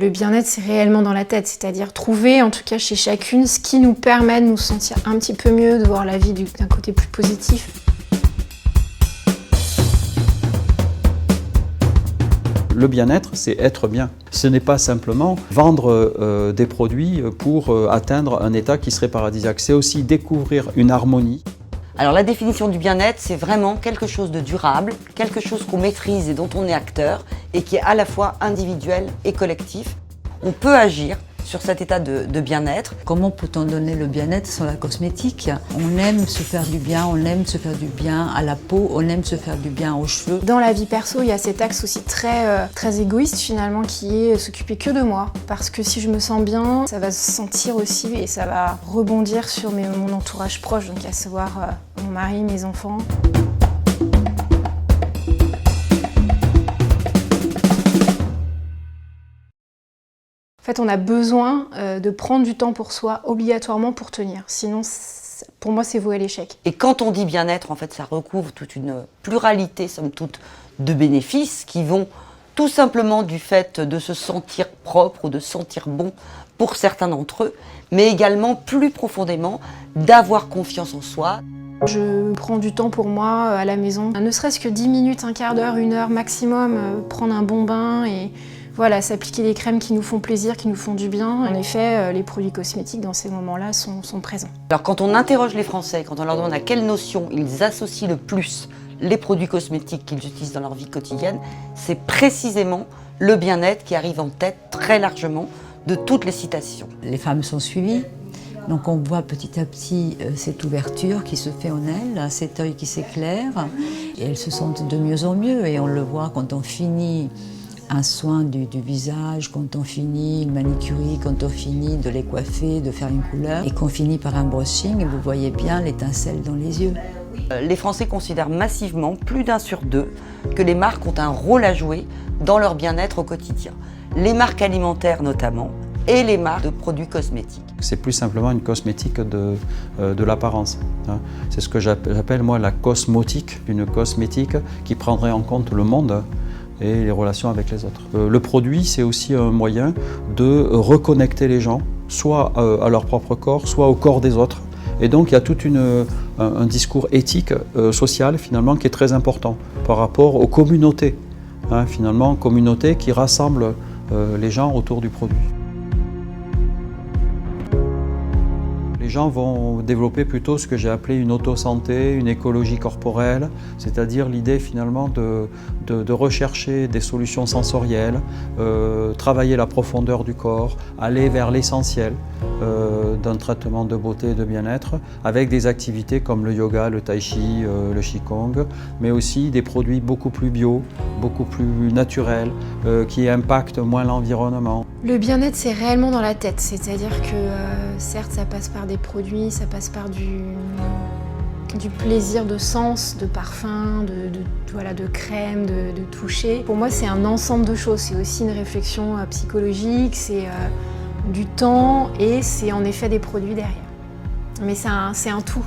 Le bien-être, c'est réellement dans la tête, c'est-à-dire trouver, en tout cas chez chacune, ce qui nous permet de nous sentir un petit peu mieux, de voir la vie d'un côté plus positif. Le bien-être, c'est être bien. Ce n'est pas simplement vendre des produits pour atteindre un état qui serait paradisiaque. C'est aussi découvrir une harmonie. Alors la définition du bien-être, c'est vraiment quelque chose de durable, quelque chose qu'on maîtrise et dont on est acteur, et qui est à la fois individuel et collectif. On peut agir sur cet état de bien-être. Comment peut-on donner le bien-être sans la cosmétique? On aime se faire du bien, on aime se faire du bien à la peau, on aime se faire du bien aux cheveux. Dans la vie perso, il y a cet axe aussi très égoïste finalement qui est s'occuper que de moi. Parce que si je me sens bien, ça va se sentir aussi et ça va rebondir sur mon entourage proche, donc à savoir mon mari, mes enfants. En fait, on a besoin de prendre du temps pour soi, obligatoirement pour tenir. Sinon, pour moi, c'est voué à l'échec. Et quand on dit bien-être, en fait, ça recouvre toute une pluralité, somme toute, de bénéfices qui vont tout simplement du fait de se sentir propre ou de se sentir bon pour certains d'entre eux, mais également plus profondément d'avoir confiance en soi. Je prends du temps pour moi à la maison, ne serait-ce que 10 minutes, un quart d'heure, 1 heure maximum, prendre un bon bain et voilà, s'appliquer des crèmes qui nous font plaisir, qui nous font du bien. En effet, les produits cosmétiques dans ces moments-là sont présents. Alors quand on interroge les Français, quand on leur demande à quelle notion ils associent le plus les produits cosmétiques qu'ils utilisent dans leur vie quotidienne, c'est précisément le bien-être qui arrive en tête très largement de toutes les citations. Les femmes sont suivies, donc on voit petit à petit cette ouverture qui se fait en elles, cet œil qui s'éclaire, et elles se sentent de mieux en mieux, et on le voit quand on finit un soin du visage, quand on finit une manicurie, quand on finit de les coiffer, de faire une couleur, et qu'on finit par un brushing, et vous voyez bien l'étincelle dans les yeux. Les Français considèrent massivement, plus d'1 sur 2, que les marques ont un rôle à jouer dans leur bien-être au quotidien. Les marques alimentaires notamment, et les marques de produits cosmétiques. C'est plus simplement une cosmétique de l'apparence. C'est ce que j'appelle moi la cosmotique, une cosmétique qui prendrait en compte le monde et les relations avec les autres. Le produit, c'est aussi un moyen de reconnecter les gens, soit à leur propre corps, soit au corps des autres. Et donc il y a tout un discours éthique, social finalement, qui est très important par rapport aux communautés. Finalement, communautés qui rassemblent les gens autour du produit. Les gens vont développer plutôt ce que j'ai appelé une auto-santé, une écologie corporelle, c'est-à-dire l'idée finalement de rechercher des solutions sensorielles, travailler la profondeur du corps, aller vers l'essentiel d'un traitement de beauté et de bien-être, avec des activités comme le yoga, le tai chi, le qigong, mais aussi des produits beaucoup plus bio, beaucoup plus naturels, qui impactent moins l'environnement. Le bien-être, c'est réellement dans la tête, c'est-à-dire que certes, ça passe par des produits, ça passe par du plaisir de sens, de parfum, de crème, de toucher. Pour moi, c'est un ensemble de choses, c'est aussi une réflexion psychologique, c'est du temps et c'est en effet des produits derrière. Mais c'est un tout.